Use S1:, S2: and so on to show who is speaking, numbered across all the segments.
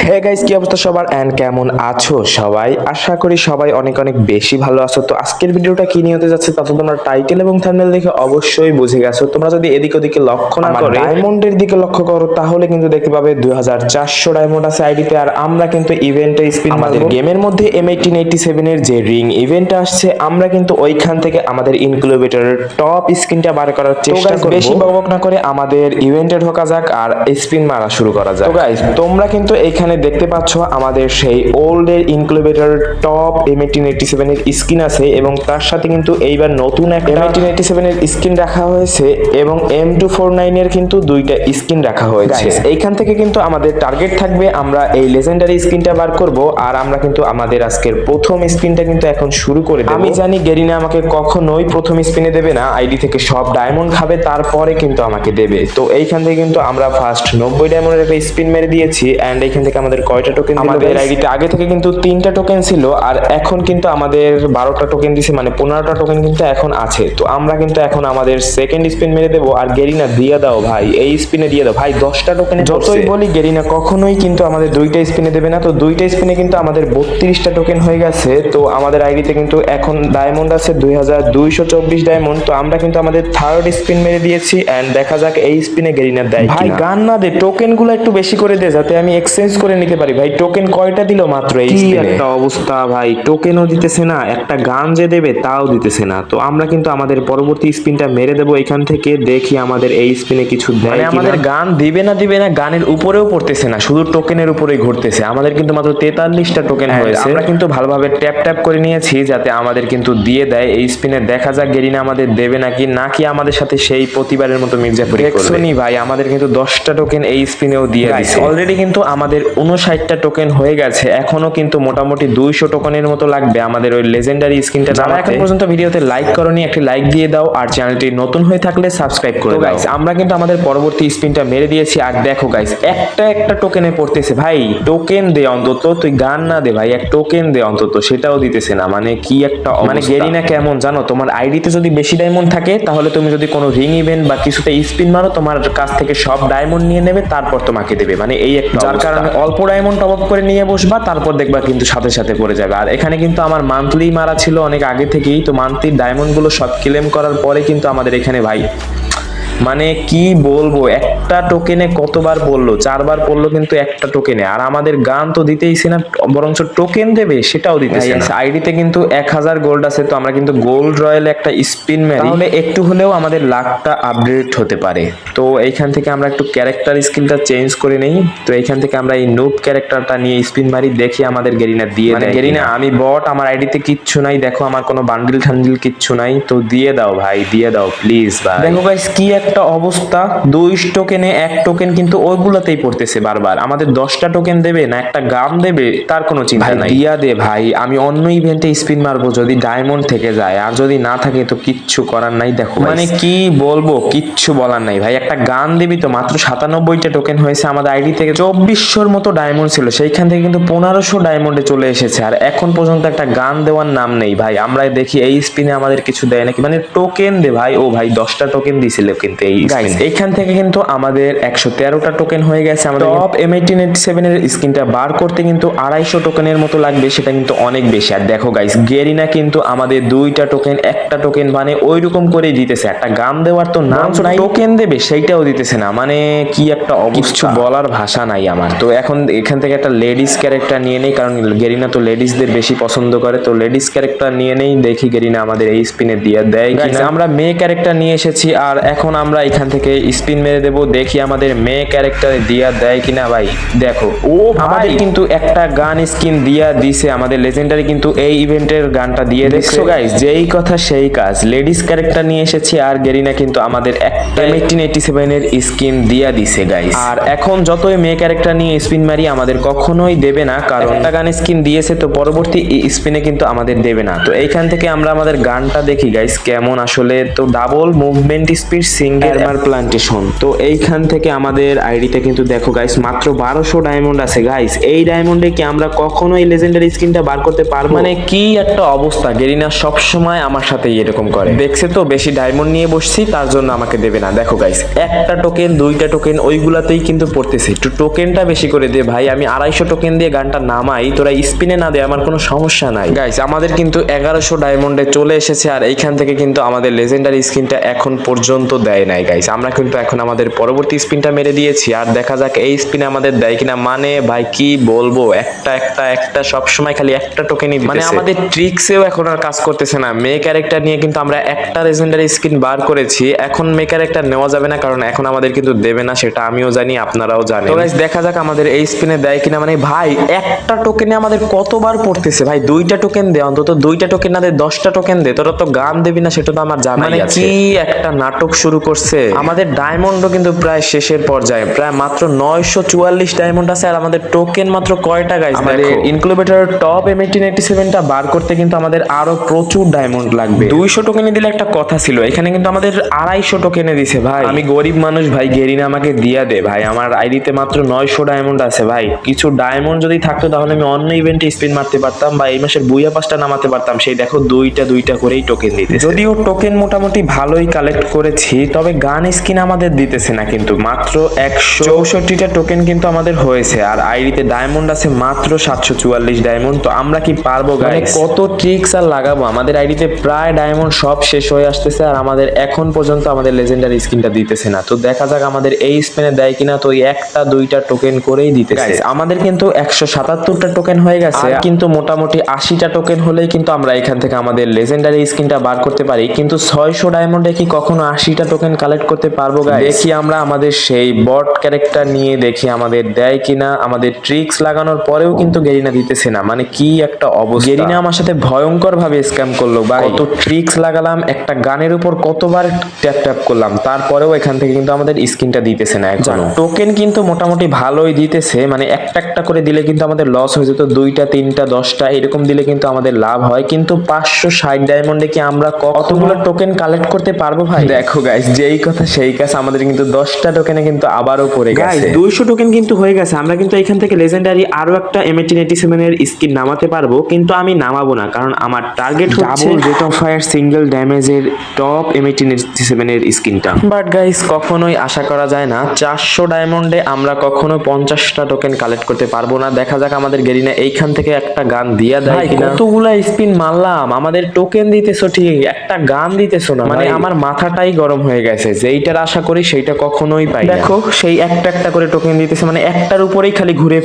S1: Hey guys, কি অবস্থা সবার এন্ড কেমন আছো সবাই? আশা করি সবাই অনেক অনেক বেশি ভালো আছো। তো আজকের ভিডিওটা কি নিয়ে হতে যাচ্ছে তা তো তোমরা টাইটেল এবং থাম্বনেল দেখে অবশ্যই বুঝে গেছো। তোমরা যদি এদিক ওদিকে লক্ষ্য না করে ডায়মন্ডের দিকে লক্ষ্য করো তাহলে কিন্তু দেখতে পাবে 2400 ডায়মন্ড আছে আইডিতে। আর আমরা কিন্তু ইভেন্টে স্পিন আমাদের গেমের মধ্যে M1887 এর যে রিং ইভেন্ট আসছে, আমরা কিন্তু ওইখান থেকে আমাদের ইনকিউবেটরের টপ স্ক্রিনটা বার করার চেষ্টা করব। বেশি বকবক না করে আমাদের ইভেন্টে ঢোকা যাক আর স্পিন মারা শুরু করা যাক। তো গাইস, তোমরা কিন্তু এখানে দেখতে পাচ্ছ আমাদের সেই ওল্ড এর ইনকিউবেটর টপ M1887 এর স্কিন আছে এবং তার সাথে কিন্তু এইবার নতুন একটা M1887 এর স্কিন রাখা হয়েছে এবং M249 এর কিন্তু দুইটা স্কিন রাখা হয়েছে। এইখান থেকে কিন্তু আমাদের টার্গেট থাকবে আমরা এই লেজেন্ডারি স্কিনটা বার করব। আর আমরা কিন্তু আমাদের আজকের প্রথম স্পিনটা কিন্তু এখন শুরু করে দেব। আমি জানি গেরিনা আমাকে কখনোই প্রথম স্পিনে দেবে না, আইডি থেকে সব ডায়মন্ড খাবে তারপরে কিন্তু আমাকে দেবে। তো এইখান থেকে কিন্তু আমরা ফার্স্ট 90 ডায়মন্ডের একটা স্পিন মেরে দিয়েছি এন্ড এইখান থেকে আমাদের কয়টা টোকেন দিল? আমাদের আইডিতে আগে থেকে কিন্তু 3টা টোকেন ছিল আর এখন কিন্তু আমাদের 12টা টোকেন দিছে, মানে 15টা টোকেন কিন্তু এখন আছে। তো আমরা কিন্তু এখন আমাদের সেকেন্ড স্পিন মেরে দেব। আর গেরিনা দিয়ে দাও ভাই, এই স্পিনে দিয়ে দাও ভাই, 10টা টোকেনে যতই বলি গেরিনা কখনোই কিন্তু আমাদের 2টা স্পিনে দেবে না। তো 2টা স্পিনে কিন্তু আমাদের 32টা টোকেন হয়ে গেছে। তো আমাদের আইডিতে কিন্তু এখন ডায়মন্ড আছে 2224 ডায়মন্ড। তো আমরা কিন্তু আমাদের থার্ড স্পিন মেরে দিয়েছি এন্ড দেখা যাক এই স্পিনে গেরিনা দেয় ভাই। গান না দে, টোকেনগুলো একটু বেশি করে দে যাতে আমি এক্সচেঞ্জ করে নিতে পারি। ভাই টোকেন কয়টা দিল মাত্র এই স্পিনে? একটা অবস্থা ভাই, টোকেনও দিতেছে না, একটা গান যে দেবে তাও দিতেছে না। তো আমরা কিন্তু আমাদের পরবর্তী স্পিনটা মেরে দেব এখান থেকে, দেখি আমাদের এই স্পিনে কিছু দেয় কিনা। আমাদের গান দিবে না, গানের উপরেও পড়তেছে না, শুধু টোকেনের উপরেই ঘুরতেছে। আমাদের কিন্তু মাত্র 43টা টোকেন হয়েছে। আমরা কিন্তু ভালোভাবে ট্যাপ করে নিয়েছি যাতে আমাদের কিন্তু দিয়ে দেয় এই স্পিনে। দেখা যাক গেরিনা আমাদের দেবে নাকি আমাদের সাথে সেই প্রতিবারের মতো মির্জাপুরি করবে। দেখছনি ভাই, আমাদের কিন্তু 10টা টোকেন এই স্পিনেও দিয়ে দিয়েছে। অলরেডি কিন্তু আমাদের 59টা টোকেন হয়ে গেছে, এখনো কিন্তু মোটামুটি 200 টোকেনের মতো লাগবে আমাদের ওই লেজেন্ডারি স্কিনটা। যারা এখন পর্যন্ত ভিডিওতে লাইক করনি একটি লাইক দিয়ে দাও আর চ্যানেলটি নতুন হয়ে থাকলে সাবস্ক্রাইব করে দাও। গাইস, আমরা কিন্তু আমাদের পরবর্তী স্পিনটা মেরে দিয়েছি আর দেখো গাইস, একটা টোকেনে পড়তেছে। ভাই টোকেন দে অন্তত, তুই গান না দে ভাই, এক টোকেন দে অন্তত, সেটাও দিতেছে না। মানে কি একটা মানে গেরিনা কেমন জানো, তোমার আইডিতে যদি বেশি ডায়মন্ড থাকে তাহলে তুমি যদি কোনো রিং ইভেন্ট বা কিছুতে স্পিন মারো তোমার কাছ থেকে সব ডায়মন্ড নিয়ে নেবে, তারপর তোমাকে দেবে। মানে এই একটা, যার কারণে অল্প ডায়মন্ড টপ আপ করে নিয়ে বসবা, তারপর দেখবা কিন্তু সাথে সাথে পড়ে যাবে। আর এখানে কিন্তু আমার মান্থলি মারা ছিল অনেক আগে থেকেই, তো মান্থলি ডায়মন্ড গুলো সব ক্লেম করার পরে কিন্তু আমাদের এখানে ভাই মানে কি বলবো, একটা টোকেনে কতবার পড়লো, 4বার পড়লো কিন্তু একটা টোকেনে। আর আমাদের গান তো দিতেইছে না, বরঞ্চ টোকেন দেবে সেটাও দিতেছে না। আইডিতে কিন্তু 1000 গোল্ড আছে, তো আমরা কিন্তু গোল্ড রয়্যাল একটা স্পিন মারি, তাহলে একটু হলেও আমাদের লাকটা আপডেট হতে পারে। তো এইখান থেকে আমরা একটু ক্যারেক্টার স্কিলটা চেঞ্জ করে নেই। তো এইখান থেকে আমরা এই নুব ক্যারেক্টারটা নিয়ে স্পিন মারি, দেখি আমাদের গেরিনা দিয়ে দেয়। গেরিনা আমি বট, আমার আইডিতে কিচ্ছু নাই, দেখো আমার কোনো বান্ডিল ঠান্ডিল কিচ্ছু নাই, তো দিয়ে দাও ভাই, দিয়ে দাও প্লিজ ভাই। দেখো গাইস কি একটা অবস্থা, 2 টোকেনে 1 টোকেন কিন্তু ওইগুলাতেই পড়তেছে বারবার। আমাদের 10টা টোকেন দেবে না একটা গাম দেবে তার কোনো চিন্তা নাই। দিয়া দে ভাই, আমি অন্য ইভেন্টে স্পিন মারবো যদি ডায়মন্ড থেকে যায়, আর যদি না থাকে তো কিচ্ছু করার নাই। দেখো মানে কি বলবো, কিচ্ছু বলার নাই ভাই, একটা গান দিবি তো। মাত্র 97টা টোকেন হয়েছে, আমাদের আইডি থেকে 2400-র মতো ডায়মন্ড ছিল, সেইখান থেকে কিন্তু 1500 ডায়মন্ডে চলে এসেছে আর এখন পর্যন্ত একটা গান দেওয়ার নাম নেই ভাই। আমরা দেখি এই স্পিনে আমাদের কিছু দেয় নাকি, মানে টোকেন দে ভাই। ও ভাই 10টা টোকেন দিছিল কিন্তু এইখান থেকে কিন্তু আমাদের 113টা টোকেন হয়ে গেছে। আমাদের টপ M1887 এর স্কিনটা বার করতে কিন্তু 250 টোকেনের মতো লাগবে, সেটা কিন্তু অনেক বেশি। আর দেখো গাইস, গেরিনা কিন্তু আমাদের 2টা টোকেন 1টা টোকেন মানে ওইরকম করেই দিতেছে, একটা গান দেওয়ার তো নাম নাই, টোকেন দেবে সেইটাও দিতেছে না। মানে কি একটা অবস্থা, বলার ভাষা নাই আমার। তো এখন এখান থেকে একটা লেডিস ক্যারেক্টার নিয়ে নেই, কারণ গেরিনা তো লেডিসদের বেশি পছন্দ করে। তো লেডিস ক্যারেক্টার নিয়ে নেই, দেখি গেরিনা আমাদের এই স্পিনে দিয়ে দেয় কিনা। আমরা মেয়ে ক্যারেক্টার নিয়ে এসেছি আর এখন আমরা এখান থেকে স্পিন মেরে দেব, দেখি আমাদের মেয়ে ক্যারেক্টারে দিয়া দেয় কিনা। ভাই দেখো, ও আমাদের কিন্তু একটা গান স্কিন দিয়া দিছে, আমাদের লেজেন্ডারি কিন্তু এই ইভেন্টের গানটা দিয়ে দেখছো গাইস, যেই কথা সেই কাজ, লেডিস ক্যারেক্টার নিয়ে এসেছি আর গেরিনা কিন্তু আমাদের একটা M1887 এর স্কিন দিয়া দিছে গাইস। আর এখন যতই মেয়ে ক্যারেক্টার নিয়ে স্পিন মারি আমাদের কখনোই দেবে না, কারণ একটা গান স্কিন দিয়েছে, তো পরবর্তী স্পিনে কিন্তু আমাদের দেবে না। তো এইখান থেকে আমরা আমাদের গানটা দেখি গাইস কেমন আসলে। তো double movement speed, single armour plantation. তো এইখান থেকে আমাদের আইডিতে কিন্তু দেখো গাইস মাত্র 1200 ডায়মন্ড আছে গাইস। এই ডায়মন্ডে কি আমরা কখনোই লেজেন্ডারি স্কিনটা বার করতে পারবো? মানে কি একটা অবস্থা, গেরিনা সব সময় আমার সাথে এরকম করে। দেখছে তো বেশি ডায়মন্ড নিয়ে বসছি তার জন্য আমাকে দেবে না। দেখো গাইস একটা টোকেন দুইটা টোকেন ওইগুলাতেই কিন্তু পড়তেছে। একটু টোকেনটা বেশি করে দে ভাই, আমি 250 টোকেন দিয়ে গানটা নামাই, তোরা স্পিনে না দে আমার কোনো সমস্যা নাই। গাইস আমাদের কিন্তু 1100 ডায়মন্ডে চলে এসেছে আর এইখান থেকে কিন্তু আমাদের লেজেন্ডারি স্কিনটা এখন পর্যন্ত দেয় নাই গাইস। আমরা কিন্তু এখন আমাদের পরবর্তী স্পিনটা মেরে দিয়েছি আর দেখা যাক এই স্পিনে আমাদের দেয় কিনা। মানে ভাই কি বলবো, একটা সব সময় খালি একটা টোকেনই দিতেছে। মানে আমাদের ট্রিক্সেও এখন আর কাজ করতেছে না। মে ক্যারেক্টার নিয়ে কিন্তু আমরা একটা লেজেন্ডারি স্কিন বার করেছি, এখন মে ক্যারেক্টার নেওয়া যাবে না কারণ এখন আমাদের কিন্তু দেবে না, সেটা আমিও জানি আপনারাও জানেন। তো গাইস দেখা যাক আমাদের এই স্পিনে দেয় কিনা। মানে ভাই একটা টোকেনে আমাদের কতবার পড়তেছে ভাই, দুইটা টোকেন দে, অন্তত দুইটা টোকেন না দে 10টা টোকেন দে। তোরা তো গান দেবি না সেটা তো আমার জানাই আছে। মানে কি একটা নাটক শুরু করছে। আমাদের ডায়মন্ডও কিন্তু প্রায় শেষের পর্যায়ে, প্রায় মাত্র 944 ডায়মন্ড আছে আর আমাদের টোকেন মাত্র কয়টা গাইস? আমাদের ইনকিউবেটর টপ M1887 টা বার করতে কিন্তু আমাদের আরো প্রচুর ডায়মন্ড লাগবে। 200 টোকেনে দিলে একটা কথা ছিল, এখানে কিন্তু আমাদের 250 টোকেনে দিছে ভাই। আমি গরিব মানুষ ভাই, গেরিনা আমাকে দিয়া দে ভাই, আমার আইডিতে মাত্র 900 ডায়মন্ড আছে ভাই। কিছু ডায়মন্ড যদি থাকতো তাহলে আমি অন্য ইভেন্টে স্পিন মারতে পারতাম বা এই মাসের বুইয়া পাসটা নামাতে পারতাম। সেই দেখো দুইটা করেই টোকেন দিতেছে। যদিও টোকেন মোটামুটি ভালোই কালেক্ট করেছি, তবে গান স্কিন আমাদের দিতেছে না। কিন্তু মাত্র 164টা টোকেন কিন্তু আমাদের হয়েছে আর আইডিতে ডায়মন্ড আছে মাত্র 744 ডায়মন্ড। তো আমরা কি পারবো গাইস? কত ট্রিক্স আর লাগাবো, আমাদের আইডিতে প্রায় ডায়মন্ড সব শেষ হয়ে আসতেছে আর আমাদের এখন পর্যন্ত আমাদের লেজেন্ডারি স্কিনটা দিতেছে না। তো দেখা যাক আমাদের এই স্পিনে দেয় কিনা। তো একটা দুইটা টোকেন করেই দিতেছে। আমাদের কিন্তু 177টা টোকেন হয়ে গেছে, কিন্তু মোটামুটি 80টা টোকেন হলেই কিন্তু আমরা এখান থেকে আমাদের লেজেন্ডারি স্কিনটা বার করতে পারি। কিন্তু 600 ডায়মন্ডে কি কখনো 80টা টোকেন কালেক্ট করতে পারবো গাইস? দেখি আমরা আমাদের সেই বট ক্যারেক্টার নিয়ে দেখি আমাদের দেয় কিনা। আমাদের ট্রিক্স লাগানোর পরেও কিন্তু গেরিনা দিতেছে না। মানে কি একটা অবস্থা, গেরিনা আমার সাথে ভয়ঙ্কর ভাবে স্ক্যাম করলো ভাই। কত ট্রিক্স লাগালাম, একটা গানের উপর কতবার ট্যাপ করলাম, তারপরেও এখান থেকে কিন্তু আমাদের স্কিনটা দিতেছে না এখনো। টোকেন কিন্তু মোটামুটি ভালোই দিতেছে, মানে একটা করে দিলে কিন্তু আমাদের লস হয়ে যেত, 2টা 3টা 10টা এরকম দিলে কিন্তু আমাদের লাভ হয়। কিন্তু 560 ডায়মন্ডে কি আমরা কতগুলো টোকেন কালেক্ট করতে পারবো ভাই? দেখো গাইস যেই কথা সেই কাজ, আমাদের কিন্তু 10টা টোকেনে কিন্তু আবারও পড়ে গেছে। 200 টোকেন কিন্তু হয়ে গেছে। আমরা কিন্তু এখান থেকে লেজেন্ডারি আরো একটা M1887 এর স্কিন নামাতে পারবো, কিন্তু আমি নামাবো না কারণ আমার টার্গেট হচ্ছে double rate of fire single ড্যামেজের টপ M1887 এর স্কিনটা। বাট গাইস কখনোই আশা করা যায় না 400 ডায়মন্ডে আমরা কখনো 50টা টোকেন কালেক্ট করতে পারবো না। দেখা যাক আমাদের গেরিনা এইখান থেকে একটা গান দিয়া দেয় কিনা। কতগুলা স্পিন মারলাম, আমাদের টোকেন দিতেছো ঠিক, একটা গান দিতেছো না। মানে আমার মাথাটাই গরম হয়ে গেছে, যেইটার আশা করি সেইটা কখনোই পাই না। দেখো সেই একটা করে টোকেন দিতেছে, মানে একটার উপরেই খালি ঘুরে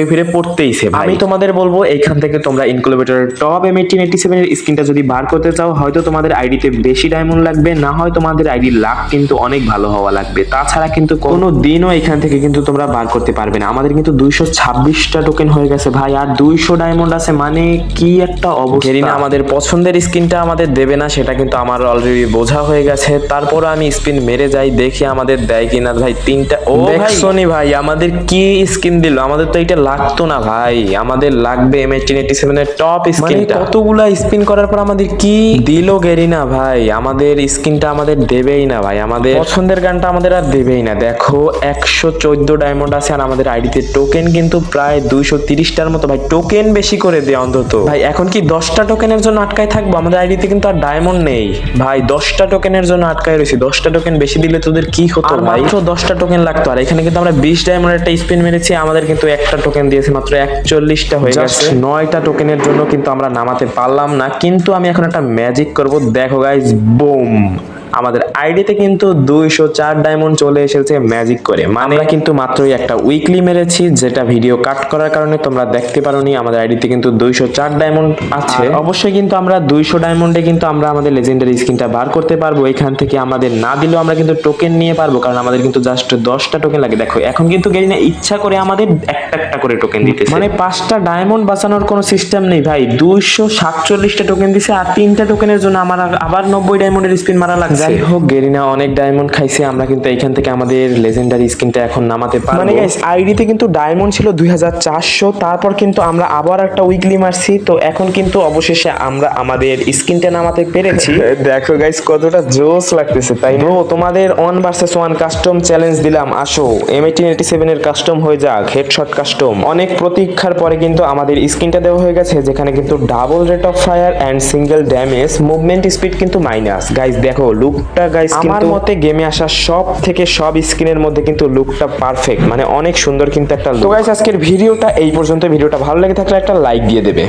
S1: ফিরে পড়তেইছে ভাই। আমি তোমাদের বলবো এইখান থেকে তোমরা ইনকিউবেটর টপ M1887 এর স্কিনটা যদি বার করতে চাও, হয়তো তোমাদের আইডিতে বেশি ডায়মন্ড লাগবে, না হয় তোমাদের আইডির লাক কিন্তু অনেক ভালো হওয়া লাগবে। তাছাড়া কিন্তু কোনো দিনও এখান থেকে কিন্তু তোমরা বার করতে পারবে না। আমাদের কিন্তু 226টা টোকেন হয়ে গেছে ভাই আর 200 ডায়মন্ড আছে, মানে কি একটা অবস্থা। গেরিনা আমাদের পছন্দের স্কিনটা আমাদের দেবে না, সেটা কিন্তু আমার অলরেডি বোঝা হয়ে গেছে। তারপর আমি স্পিন মেরে যাই, দেখি আমাদের দেয় কিনা ভাই। 3টা ও দেখছনি ভাই আমাদের কি স্কিন দিল, আমাদের তো এটা লাগতো না ভাই, আমাদের লাগবে M1887 এর টপ স্কিনটা। কতগুলা স্পিন করার পর আমাদের কি দিল গেরিনা ভাই, আমাদের স্কিনটা আমাদের দেবেই না ভাই, আমাদের পছন্দের গানটা আমাদের আর দেবেই না। দেখো 114 ডায়মন্ড আছে আর আমাদের আইডিতে টোকেন কিন্তু প্রায় 230টার মতো। ভাই টোকেন বেশি করে দে অন্তত ভাই। এখন কি 10টা টোকেনের জন্য আটকায় থাকবো? আমাদের আইডিতে কিন্তু আর ডায়মন্ড নেই ভাই, 10টা টোকেনের জন্য আটকায় রয়েছে। 10টা টোকেন বেশি দিলে তোদের কি হতো ভাই? মাত্র 10টা টোকেন লাগতো আর এখানে কিন্তু আমরা 20 ডায়মন্ডের একটা স্পিন মেরেছি, আমাদের কিন্তু একটা টোকেন দিয়েছে মাত্র 41টা হয়ে গেছে। 9টা টোকেনের জন্য কিন্তু আমরা নামাতে পারলাম না। কিন্তু আমি এখন একটা ম্যাজিক করব, দেখো গাইস, বুম, আমাদের আইডিতে কিন্তু 204 ডায়মন্ড চলে এসেছে ম্যাজিক করে। মানে কিন্তু মাত্রই একটা উইকলি মেরেছি, যেটা ভিডিও কাট করার কারণে তোমরা দেখতে পারোনি। আমাদের আইডিতে কিন্তু 204 ডায়মন্ড আছে। অবশ্যই কিন্তু আমরা 200 ডায়মন্ডে কিন্তু আমরা আমাদের লেজেন্ডারি স্কিনটা বার করতে পারবো। এখান থেকে আমাদের না দিলেও আমরা কিন্তু টোকেন নিয়ে পারবো, কারণ আমাদের কিন্তু জাস্ট 10টা টোকেন লাগে। দেখো এখন কিন্তু গেরিনা ইচ্ছা করে আমাদের একটা করে টোকেন দিতেছে, মানে 5টা ডায়মন্ড বাঁচানোর কোনো সিস্টেম নেই ভাই। 247টা টোকেন দিছে আর 3টা টোকেনের জন্য আমার আবার 90 ডায়মন্ডের স্পিন মারা লাগছে। আছে। যাই হোক গেরিনা অনেক ডায়মন্ড খাইছে, আমরা কিন্তু এইখান থেকে আমাদের লেজেন্ডারি স্কিনটা এখন নামাতে পারবো। মানে গাইস আইডিতে কিন্তু ডায়মন্ড ছিল 2400, তারপর কিন্তু আমরা আবার একটা উইকলি মারছি, তো এখন কিন্তু অবশেষে আমরা আমাদের স্কিনটা নামাতে পেরেছি। দেখো গাইস কতটা জোস লাগতেছে, তাই ব্রো তোমাদের 1 ভার্সেস 1 কাস্টম চ্যালেঞ্জ দিলাম, আসো M1887 এর কাস্টম হয়ে যাক, হেডশট কাস্টম। অনেক প্রতীক্ষার পরে কিন্তু আমাদের স্কিনটা দেওয়া হয়ে গেছে, যেখানে কিন্তু double rate of fire and single damage, movement speed কিন্তু মাইনাস। গাইস দেখো লুকটা, গাইস আমার মতে গেমে আসা সব স্কিনের মধ্যে কিন্তু লুকটা পারফেক্ট, মানে অনেক সুন্দর কিন্তু একটা লুক। তো গাইস আজকের ভিডিওটা এই পর্যন্ত। ভিডিওটা ভালো লেগে থাকলে একটা লাইক দিয়ে দেবে।